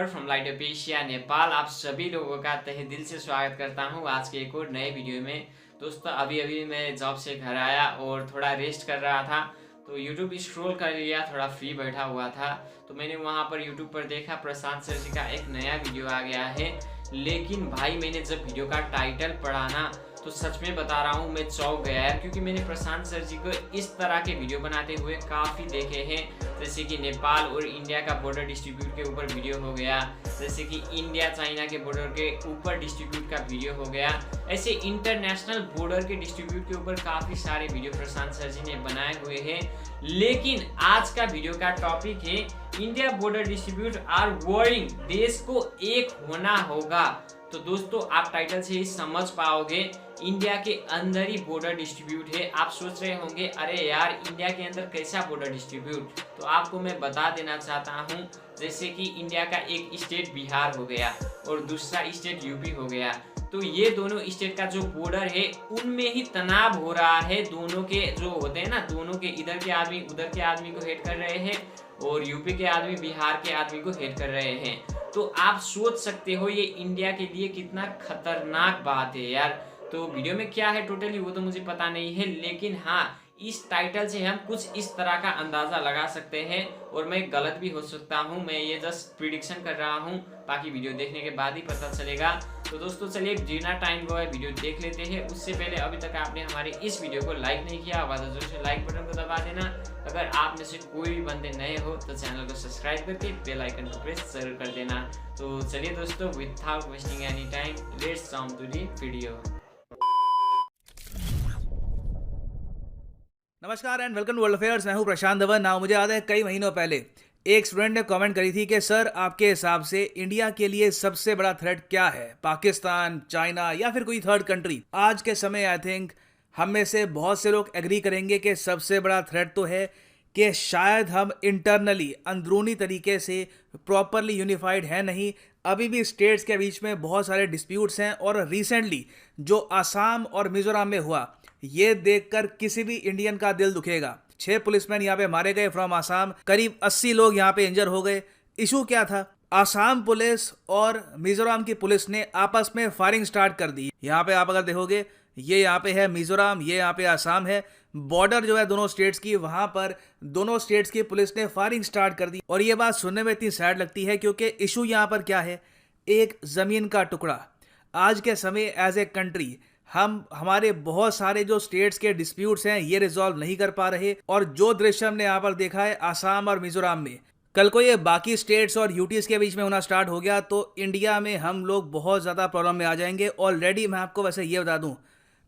Viewer from light of Asia Nepal, आप सभी लोगों का तहे दिल से स्वागत करता हूं आज के एक और नए वीडियो में। दोस्तों अभी अभी मैं जॉब से घर आया और थोड़ा रेस्ट कर रहा था, तो यूट्यूब स्क्रॉल कर लिया, थोड़ा फ्री बैठा हुआ था तो मैंने वहां पर यूट्यूब पर देखा प्रशांत सर जी का एक नया वीडियो आ गया है। लेकिन भाई मैंने जब वीडियो का टाइटल पढ़ा ना तो सच में बता रहा हूँ मैं चौंक गया यार, क्योंकि मैंने प्रशांत सर जी को इस तरह के वीडियो बनाते हुए काफ़ी देखे हैं। जैसे कि नेपाल और इंडिया का बॉर्डर डिस्ट्रीब्यूट के ऊपर वीडियो हो गया, जैसे कि इंडिया चाइना के बॉर्डर के ऊपर डिस्ट्रीब्यूट का वीडियो हो गया, ऐसे इंटरनेशनल बॉर्डर के डिस्ट्रीब्यूट के ऊपर काफ़ी सारे वीडियो प्रशांत सर जी ने बनाए हुए हैं। लेकिन आज का वीडियो का टॉपिक है India border distribute are warring, देश को एक होना होगा। तो दोस्तों आप टाइटल से ही समझ पाओगे इंडिया के अंदर ही बॉर्डर डिस्ट्रीब्यूट है। आप सोच रहे होंगे अरे यार इंडिया के अंदर कैसा बॉर्डर डिस्ट्रीब्यूट, तो आपको मैं बता देना चाहता हूँ। जैसे कि इंडिया का एक स्टेट बिहार हो गया और दूसरा स्टेट यूपी हो गया, तो ये दोनों स्टेट का जो बॉर्डर है उनमें ही तनाव हो रहा है। दोनों के जो होते हैं ना, दोनों के इधर के आदमी उधर के आदमी को हेट कर रहे हैं और यूपी के आदमी बिहार के आदमी को हेट कर रहे हैं। तो आप सोच सकते हो ये इंडिया के लिए कितना खतरनाक बात है यार। तो वीडियो में क्या है टोटली वो तो मुझे पता नहीं है, लेकिन हाँ इस टाइटल से हम कुछ इस तरह का अंदाजा लगा सकते हैं और मैं गलत भी हो सकता हूं। मैं ये जस्ट प्रिडिक्शन कर रहा हूं, बाकी वीडियो देखने के बाद ही पता चलेगा। तो दोस्तों चलिए बिना टाइम गवाए वीडियो देख लेते हैं। उससे पहले अभी तक आपने हमारे इस वीडियो को लाइक नहीं किया होगा तो जरूर से लाइक बटन को दबा देना। अगर आप में से कोई भी बंदे नए हो तो चैनल को सब्सक्राइब करके बेल आइकन को प्रेस जरूर कर देना। तो चलिए दोस्तों without wasting any time let's jump to the video. नमस्कार and welcome to world affairs. मैं हूं प्रशांत धवन। नाउ मुझे याद है कई महीनों पहले एक स्टूडेंट ने कमेंट करी थी कि सर आपके हिसाब से इंडिया के लिए सबसे बड़ा थ्रेट क्या है, पाकिस्तान, चाइना या फिर कोई थर्ड कंट्री। आज के समय आई थिंक हम में से बहुत से लोग एग्री करेंगे कि सबसे बड़ा थ्रेट तो है कि शायद हम इंटरनली अंदरूनी तरीके से प्रॉपरली यूनिफाइड है नहीं। अभी भी स्टेट्स के बीच में बहुत सारे डिस्प्यूट्स हैं और रिसेंटली जो आसाम और मिजोरम में हुआ ये देखकर किसी भी इंडियन का दिल दुखेगा। 6 पुलिसमैन यहाँ पे मारे गए फ्रॉम आसाम, करीब 80 लोग यहाँ पे इंजर हो गए। इशू क्या था? आसाम पुलिस और मिजोरम की पुलिस ने आपस में फायरिंग स्टार्ट कर दी। यहाँ पे आप अगर देखोगे ये यहाँ पे है मिजोरम, ये यहाँ पे आसाम है। बॉर्डर जो है दोनों स्टेट्स की, वहां पर दोनों स्टेट्स की पुलिस ने फायरिंग स्टार्ट कर दी। और ये बात सुनने में इतनी सैड लगती है क्योंकि इशू यहाँ पर क्या है, एक जमीन का टुकड़ा। आज के समय एज ए कंट्री हम हमारे बहुत सारे जो स्टेट्स के डिस्प्यूट्स हैं ये रिजॉल्व नहीं कर पा रहे। और जो दृश्य हमने यहाँ पर देखा है आसाम और मिजोरम में, कल को ये बाकी स्टेट्स और यूटीज के बीच में होना स्टार्ट हो गया तो इंडिया में हम लोग बहुत ज़्यादा प्रॉब्लम में आ जाएंगे। ऑलरेडी मैं आपको वैसे ये बता दूं,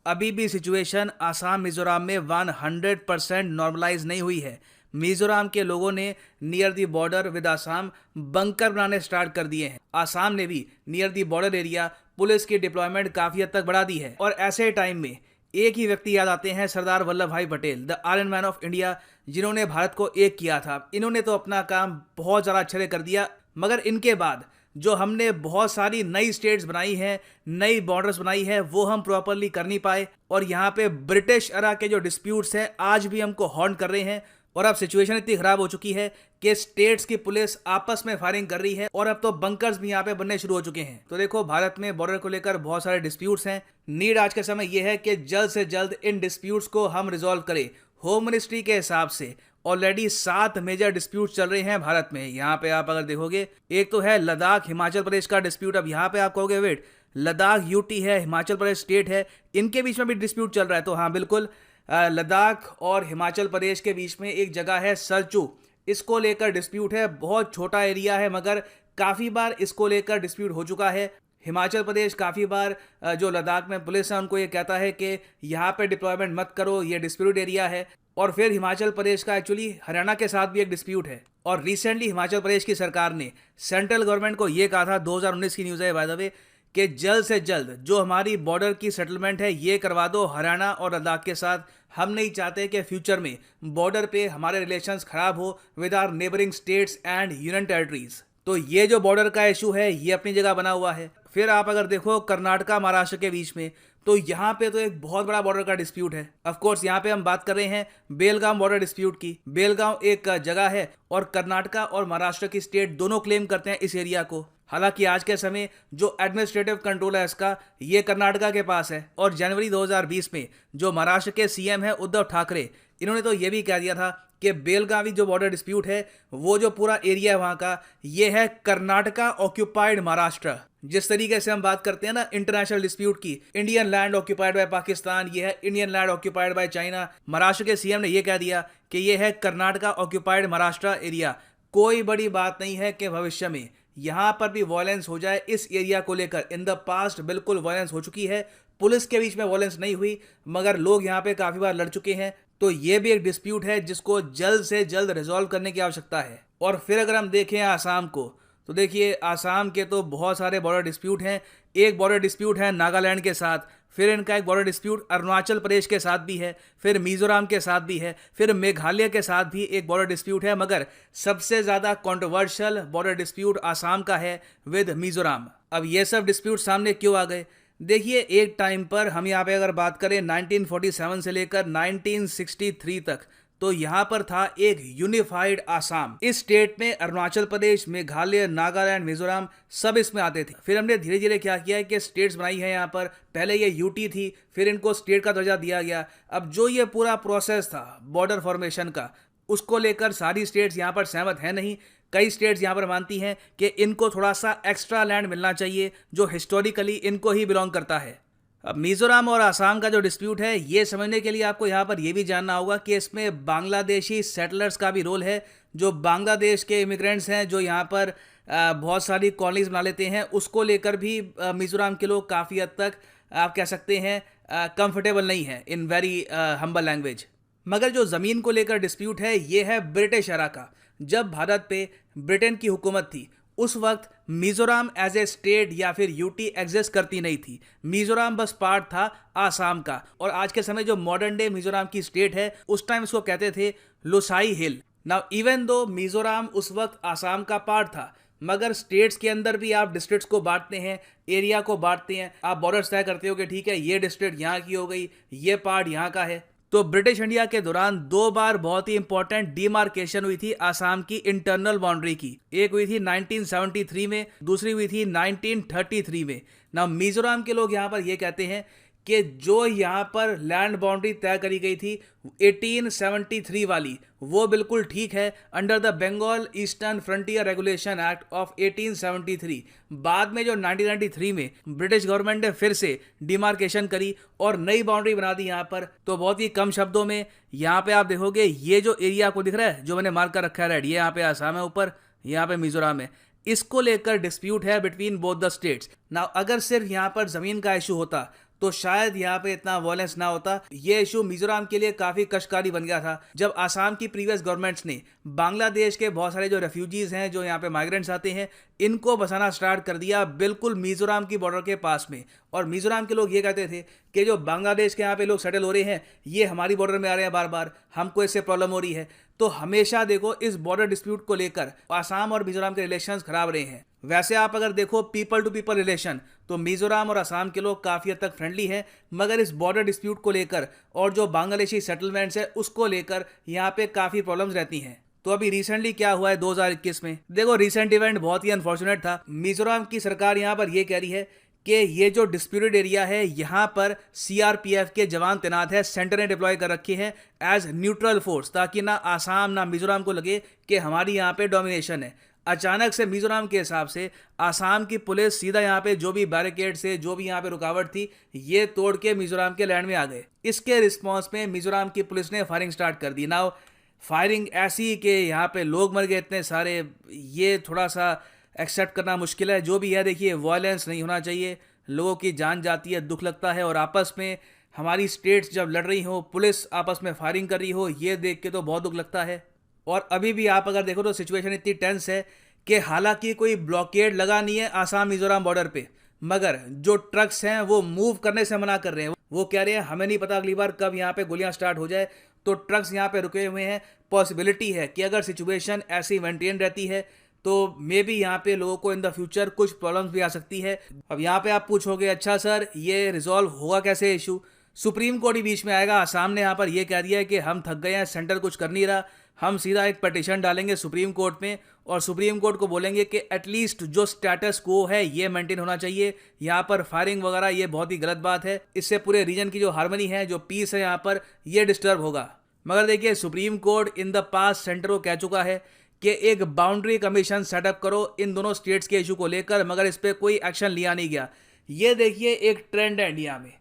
अभी भी सिचुएशन आसाम मिजोरम में 100% नॉर्मलाइज नहीं हुई है। मिजोरम के लोगों ने near the border with Assam bunker बनाने स्टार्ट कर दिए हैं। आसाम ने भी near the border area police की डिप्लॉयमेंट काफ़ी हद तक बढ़ा दी है। और ऐसे टाइम में एक ही व्यक्ति याद आते हैं, सरदार वल्लभ भाई Patel, the iron man of India, जिन्होंने भारत को एक किया था। इन्होंने तो अपना काम बहुत ज़्यादा अच्छे से कर दिया, मगर इनके बाद जो हमने बहुत सारी नई स्टेट्स बनाई हैं, नई बॉर्डर्स बनाई है, वो हम प्रॉपरली कर नहीं पाए। और यहाँ पे ब्रिटिश एरा के जो डिस्प्यूट्स हैं आज भी हमको हॉन्ट कर रहे हैं। और अब सिचुएशन इतनी खराब हो चुकी है कि स्टेट्स की पुलिस आपस में फायरिंग कर रही है और अब तो बंकर्स भी यहाँ पे बनने शुरू हो चुके हैं। तो देखो भारत में बॉर्डर को लेकर बहुत सारे डिस्प्यूट्स हैं। नीड आज के समय ये है कि जल्द से जल्द इन डिस्प्यूट्स को हम रिजॉल्व करें। होम मिनिस्ट्री के हिसाब से ऑलरेडी 7 मेजर डिस्प्यूट चल रहे हैं भारत में। यहाँ पे आप अगर देखोगे एक तो है लद्दाख हिमाचल प्रदेश का डिस्प्यूट। अब यहाँ पे आप कहोगे वेट, लद्दाख यूटी है, हिमाचल प्रदेश स्टेट है, इनके बीच में भी डिस्प्यूट चल रहा है। तो हाँ बिल्कुल, लद्दाख और हिमाचल प्रदेश के बीच में एक जगह है सरचू, इसको लेकर डिस्प्यूट है। बहुत छोटा एरिया है मगर काफ़ी बार इसको लेकर डिस्प्यूट हो चुका है। हिमाचल प्रदेश काफ़ी बार जो लद्दाख में पुलिस है उनको ये कहता है कि यहाँ पे डिप्लॉयमेंट मत करो, ये डिस्प्यूट एरिया है। और फिर हिमाचल प्रदेश का एक्चुअली हरियाणा के साथ भी एक डिस्प्यूट है। और रिसेंटली हिमाचल प्रदेश की सरकार ने सेंट्रल गवर्नमेंट को ये कहा था, 2019 की न्यूज़ है बाय द वे, कि जल्द से जल्द जो हमारी बॉर्डर की सेटलमेंट है ये करवा दो हरियाणा और लद्दाख के साथ। हम नहीं चाहते कि फ्यूचर में बॉर्डर पे हमारे रिलेशंस खराब हो with our neighbouring states and union territories. तो ये जो बॉर्डर का इशू है ये अपनी जगह बना हुआ है। फिर आप अगर देखो कर्नाटका महाराष्ट्र के बीच में तो यहाँ पे तो एक बहुत बड़ा बॉर्डर का डिस्प्यूट है। ऑफ कोर्स यहाँ पे हम बात कर रहे हैं बेलगाम बॉर्डर डिस्प्यूट की। बेलगाम एक जगह है और कर्नाटका और महाराष्ट्र की स्टेट दोनों क्लेम करते हैं इस एरिया को। हालांकि आज के समय जो एडमिनिस्ट्रेटिव कंट्रोल है इसका, ये कर्नाटका के पास है। और जनवरी 2020 में जो महाराष्ट्र के सीएम है उद्धव ठाकरे, इन्होंने तो ये भी कह दिया था कि बेलगावी जो बॉर्डर डिस्प्यूट है, वो जो पूरा एरिया है वहाँ का, ये है कर्नाटका ऑक्यूपाइड महाराष्ट्र। जिस तरीके से हम बात करते हैं ना इंटरनेशनल डिस्प्यूट की, Indian land occupied by Pakistan, ये है Indian land occupied by China. Maharashtra के सीएम ने ये कह दिया कि ये है कर्नाटका ऑक्यूपाइड महाराष्ट्र एरिया। कोई बड़ी बात नहीं है कि भविष्य में यहाँ पर भी वायलेंस हो जाए इस एरिया को लेकर। इन द पास्ट बिल्कुल वायलेंस हो चुकी है, पुलिस के बीच में वायलेंस नहीं हुई, मगर लोग यहाँ पे काफ़ी बार लड़ चुके हैं। तो ये भी एक डिस्प्यूट है जिसको जल्द से जल्द रिजॉल्व करने की आवश्यकता है। और फिर अगर हम देखें आसाम को, तो देखिए आसाम के तो बहुत सारे बॉर्डर डिस्प्यूट हैं। एक बॉर्डर डिस्प्यूट है नागालैंड के साथ, फिर इनका एक बॉर्डर डिस्प्यूट अरुणाचल प्रदेश के साथ भी है, फिर मिजोरम के साथ भी है, फिर मेघालय के साथ भी एक बॉर्डर डिस्प्यूट है। मगर सबसे ज़्यादा कंट्रोवर्शियल बॉर्डर डिस्प्यूट आसाम का है विद मिजोरम। अब ये सब डिस्प्यूट सामने क्यों आ गए? देखिए एक टाइम पर हम यहाँ पे अगर बात करें 1947 से लेकर 1963 तक, तो यहाँ पर था एक यूनिफाइड आसाम। इस स्टेट में अरुणाचल प्रदेश, मेघालय, नागालैंड, मिजोरम सब इसमें आते थे। फिर हमने धीरे धीरे क्या किया है कि स्टेट्स बनाई है यहाँ पर। पहले ये यूटी थी, फिर इनको स्टेट का दर्जा दिया गया। अब जो ये पूरा प्रोसेस था बॉर्डर फॉर्मेशन का, उसको लेकर सारी स्टेट्स यहाँ पर सहमत है नहीं। कई स्टेट्स यहाँ पर मानती हैं कि इनको थोड़ा सा एक्स्ट्रा लैंड मिलना चाहिए जो हिस्टोरिकली इनको ही बिलोंग करता है। अब मिजोरम और आसाम का जो डिस्प्यूट है, ये समझने के लिए आपको यहाँ पर ये भी जानना होगा कि इसमें बांग्लादेशी सेटलर्स का भी रोल है। जो बांग्लादेश के इमिग्रेंट्स हैं जो यहाँ पर बहुत सारी कॉलोनीज बना लेते हैं, उसको लेकर भी मिजोरम के लोग काफ़ी हद तक आप कह सकते हैं कंफर्टेबल नहीं है इन वेरी हम्बल लैंग्वेज। मगर जो ज़मीन को लेकर डिस्प्यूट है, ये है ब्रिटिश एरा का। जब भारत पे ब्रिटेन की हुकूमत थी, उस वक्त मिजोरम एज ए स्टेट या फिर यूटी एग्जिस्ट करती नहीं थी। मिजोरम बस पार्ट था आसाम का। और आज के समय जो मॉडर्न डे मिजोरम की स्टेट है, उस टाइम इसको कहते थे लोसाई हिल। नाउ इवन दो मिजोरम उस वक्त आसाम का पार्ट था, मगर स्टेट्स के अंदर भी आप डिस्ट्रिक्ट्स को बांटते हैं, एरिया को बांटते हैं, आप बॉर्डर्स तय करते हो कि ठीक है ये डिस्ट्रिक्ट यहाँ की हो गई, ये पार्ट यहाँ का है। तो ब्रिटिश इंडिया के दौरान 2 बार बहुत ही इंपॉर्टेंट डिमार्केशन हुई थी आसाम की इंटरनल बाउंड्री की। एक हुई थी 1973 में, दूसरी हुई थी 1933 में। ना मिजोरम के लोग यहाँ पर ये कहते हैं कि जो यहाँ पर लैंड बाउंड्री तय करी गई थी 1873 वाली, वो बिल्कुल ठीक है under the Bengal eastern frontier regulation act of 1873। बाद में जो 1993 में ब्रिटिश गवर्नमेंट ने फिर से डिमार्केशन करी और नई बाउंड्री बना दी यहाँ पर। तो बहुत ही कम शब्दों में यहाँ पे आप देखोगे, ये जो एरिया आपको दिख रहा है जो मैंने मार्क कर रखा है रेड, ये यहाँ पे आसाम है ऊपर, यहाँ पे मिजोरम है। इसको लेकर डिस्प्यूट है between both the states. Now अगर सिर्फ यहाँ पर जमीन का इशू होता तो शायद यहाँ पे इतना वायलेंस ना होता। ये इशू मिजोरम के लिए काफ़ी कष्टकारी बन गया था जब आसाम की प्रीवियस गवर्नमेंट्स ने बांग्लादेश के बहुत सारे जो रेफ्यूजीज हैं, जो यहाँ पे माइग्रेंट्स आते हैं, इनको बसाना स्टार्ट कर दिया बिल्कुल मिजोरम की बॉर्डर के पास में। और मिजोरम के लोग ये कहते थे कि जो बांग्लादेश के यहाँ पे लोग सेटल हो रहे हैं, ये हमारी बॉर्डर में आ रहे हैं बार बार, हमको इससे प्रॉब्लम हो रही है। तो हमेशा देखो इस बॉर्डर डिस्प्यूट को लेकर आसाम और मिजोरम के रिलेशंस खराब रहे हैं। वैसे आप अगर देखो पीपल टू पीपल रिलेशन, तो मिजोरम और आसाम के लोग काफ़ी हद तक फ्रेंडली हैं, मगर इस बॉर्डर डिस्प्यूट को लेकर और जो बांग्लादेशी सेटलमेंट्स है उसको लेकर यहाँ पे काफ़ी प्रॉब्लम्स रहती हैं। तो अभी रिसेंटली क्या हुआ है 2021 में, देखो रिसेंट इवेंट बहुत ही अनफॉर्चुनेट था। मिजोरम की सरकार यहाँ पर ये कह रही है कि ये जो डिस्प्यूटेड एरिया है, यहाँ पर सीआरपीएफ के जवान तैनात है, सेंटर ने डिप्लॉय कर रखे हैं एज न्यूट्रल फोर्स, ताकि ना आसाम ना मिजोरम को लगे कि हमारी यहाँ पे डोमिनेशन है। अचानक से मिजोरम के हिसाब से आसाम की पुलिस सीधा यहाँ पे जो भी बैरिकेड से, जो भी यहाँ पे रुकावट थी, ये तोड़ के मिजोरम के लैंड में आ गए। इसके रिस्पॉन्स में मिजोरम की पुलिस ने फायरिंग स्टार्ट कर दी। नाउ फायरिंग ऐसी कि यहाँ पे लोग मर गए इतने सारे, ये थोड़ा सा एक्सेप्ट करना मुश्किल है। जो भी है देखिए, वायलेंस नहीं होना चाहिए, लोगों की जान जाती है, दुख लगता है। और आपस में हमारी स्टेट्स जब लड़ रही हो, पुलिस आपस में फायरिंग कर रही हो, ये देख के तो बहुत दुख लगता है। और अभी भी आप अगर देखो तो सिचुएशन इतनी टेंस है कि हालांकि कोई ब्लॉकेड लगा नहीं है आसाम मिजोरम बॉर्डर पे, मगर जो ट्रक्स हैं वो मूव करने से मना कर रहे हैं। वो कह रहे हैं हमें नहीं पता अगली बार कब यहाँ पे गोलियां स्टार्ट हो जाए, तो ट्रक्स यहाँ पे रुके हुए हैं। पॉसिबिलिटी है कि अगर सिचुएशन ऐसी मेंटेन रहती है तो मे बी यहाँ पे लोगों को इन द फ्यूचर कुछ प्रॉब्लम्स भी आ सकती है। अब यहाँ पे आप पूछोगे अच्छा सर ये रिजॉल्व होगा कैसे इशू, सुप्रीम कोर्ट ही बीच में आएगा। आसाम ने यहाँ पर ये कह दिया है कि हम थक गए हैं, सेंटर कुछ कर नहीं रहा, हम सीधा एक पटिशन डालेंगे सुप्रीम कोर्ट में और सुप्रीम कोर्ट को बोलेंगे कि एटलीस्ट जो स्टेटस को है ये मेंटेन होना चाहिए। यहाँ पर फायरिंग वगैरह ये बहुत ही गलत बात है, इससे पूरे रीजन की जो हार्मनी है, जो पीस है यहाँ पर ये डिस्टर्ब होगा। मगर देखिए supreme court in the past centre को कह चुका है कि एक बाउंड्री कमीशन सेटअप करो इन दोनों स्टेट्स के इशू को लेकर, मगर इस पर कोई एक्शन लिया नहीं गया। ये देखिए एक ट्रेंड है इंडिया में,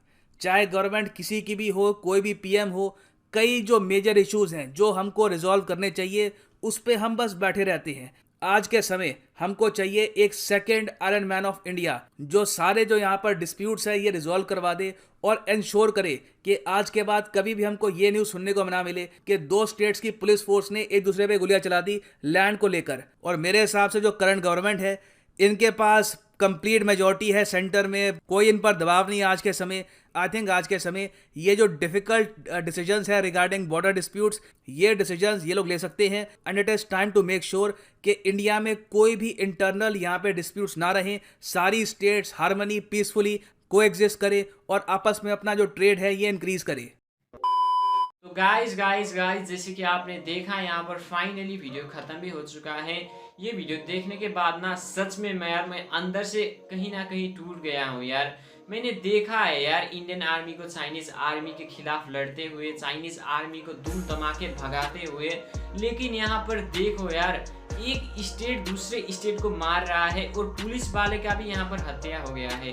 चाहे गवर्नमेंट किसी की भी हो, कोई भी पीएम हो, कई जो मेजर इश्यूज हैं जो हमको रिजॉल्व करने चाहिए उस पे हम बस बैठे रहते हैं। आज के समय हमको चाहिए एक second iron man of India जो सारे जो यहाँ पर डिस्प्यूट्स है ये रिजॉल्व करवा दे और इंश्योर करे कि आज के बाद कभी भी हमको ये न्यूज़ सुनने को ना मिले कि दो स्टेट्स की पुलिस फोर्स ने एक दूसरे पे गोलियां चला दी लैंड को लेकर। और मेरे हिसाब से जो करंट गवर्नमेंट है इनके पास कंप्लीट मेजॉरिटी है सेंटर में, कोई इन पर दबाव नहीं है आज के समय। आई थिंक आज के समय ये जो डिफिकल्ट डिसीजंस है रिगार्डिंग बॉर्डर डिस्प्यूट्स, ये डिसीजंस ये लोग ले सकते हैं and it is time to make sure कि इंडिया में कोई भी इंटरनल यहाँ पे डिस्प्यूट्स ना रहें, सारी स्टेट्स हार्मनी पीसफुली कोएग्जिस्ट करे और आपस में अपना जो ट्रेड है ये इंक्रीज करे। तो गाइस जैसे कि आपने देखा यहाँ पर फाइनली वीडियो खत्म भी हो चुका है। ये वीडियो देखने के बाद ना सच में मैं अंदर से कहीं ना कहीं टूट गया हूँ यार। मैंने देखा है यार इंडियन आर्मी को चाइनीज आर्मी के खिलाफ लड़ते हुए, चाइनीज आर्मी को धूम धमाके भगाते हुए, लेकिन यहाँ पर देखो यार एक स्टेट दूसरे स्टेट को मार रहा है और पुलिस वाले का भी यहाँ पर हत्या हो गया है।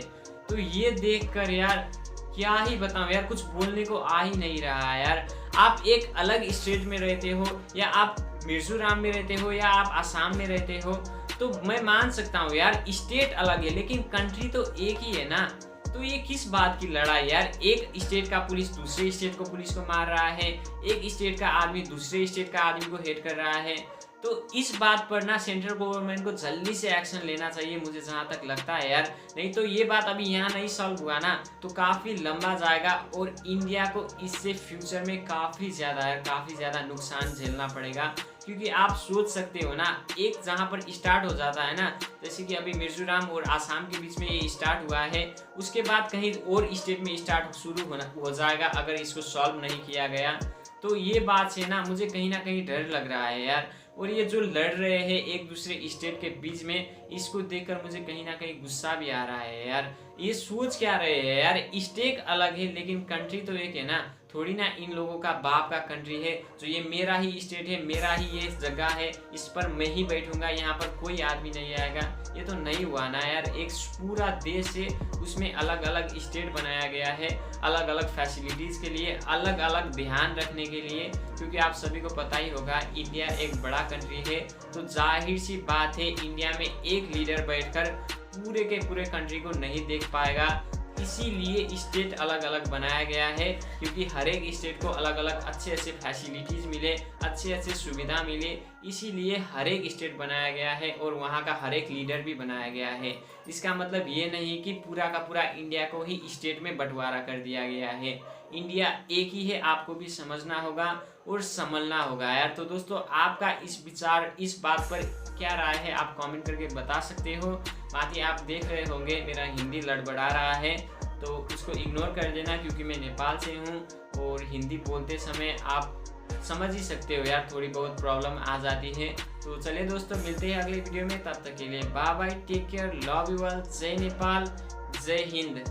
तो ये देखकर यार क्या ही बताऊं यार, कुछ बोलने को आ ही नहीं रहा है यार। आप एक अलग स्टेट में रहते हो या आप मिजोरम में रहते हो या आप असम में रहते हो तो मैं मान सकता हूँ यार स्टेट अलग है लेकिन कंट्री तो एक ही है ना। तो ये किस बात की लड़ाई यार, एक स्टेट का पुलिस दूसरे स्टेट को पुलिस को मार रहा है, एक स्टेट का आदमी दूसरे स्टेट का आदमी को हेट कर रहा है। तो इस बात पर ना सेंट्रल गवर्नमेंट को जल्दी से एक्शन लेना चाहिए मुझे जहाँ तक लगता है यार। नहीं तो ये बात अभी यहाँ नहीं सॉल्व हुआ ना तो काफ़ी लंबा जाएगा और इंडिया को इससे फ्यूचर में काफ़ी ज़्यादा नुकसान झेलना पड़ेगा। क्योंकि आप सोच सकते हो ना, एक जहाँ पर स्टार्ट हो जाता है ना, जैसे कि अभी मिजोरम और आसाम के बीच में ये स्टार्ट हुआ है, उसके बाद कहीं और स्टेट में स्टार्ट शुरू हो जाएगा अगर इसको सॉल्व नहीं किया गया। तो ये बात से ना मुझे कहीं ना कहीं डर लग रहा है यार। और ये जो लड़ रहे हैं एक दूसरे स्टेट के बीच में, इसको देखकर मुझे कहीं ना कहीं गुस्सा भी आ रहा है यार। ये सोच क्या रहे हैं यार, स्टेट अलग है लेकिन कंट्री तो एक है ना। थोड़ी ना इन लोगों का बाप का कंट्री है जो ये मेरा ही स्टेट है, मेरा ही ये जगह है, इस पर मैं ही बैठूंगा, यहाँ पर कोई आदमी नहीं आएगा। ये तो नहीं हुआ ना यार। एक पूरा देश है उसमें अलग अलग स्टेट बनाया गया है, अलग अलग फैसिलिटीज़ के लिए, अलग अलग ध्यान रखने के लिए। क्योंकि आप सभी को पता ही होगा इंडिया एक बड़ा कंट्री है तो जाहिर सी बात है इंडिया में एक लीडर बैठकर पूरे के पूरे कंट्री को नहीं देख पाएगा। इसीलिए स्टेट अलग अलग बनाया गया है क्योंकि हर एक स्टेट को अलग अलग अच्छे फैसिलिटीज़ मिले, अच्छे सुविधा मिले, इसीलिए हर एक स्टेट बनाया गया है और वहाँ का हर एक लीडर भी बनाया गया है। इसका मतलब ये नहीं कि पूरा का पूरा इंडिया को ही स्टेट में बंटवारा कर दिया गया है। इंडिया एक ही है, आपको भी समझना होगा और संभलना होगा यार। तो दोस्तों आपका इस बात पर क्या राय है आप कमेंट करके बता सकते हो। बाकी आप देख रहे होंगे मेरा हिंदी लड़बड़ा रहा है तो उसको इग्नोर कर देना क्योंकि मैं नेपाल से हूँ और हिंदी बोलते समय आप समझ ही सकते हो यार थोड़ी बहुत प्रॉब्लम आ जाती है। तो चलिए दोस्तों मिलते हैं अगले वीडियो में, तब तक के लिए bye bye, take care, love you all, जय नेपाल, जय हिंद।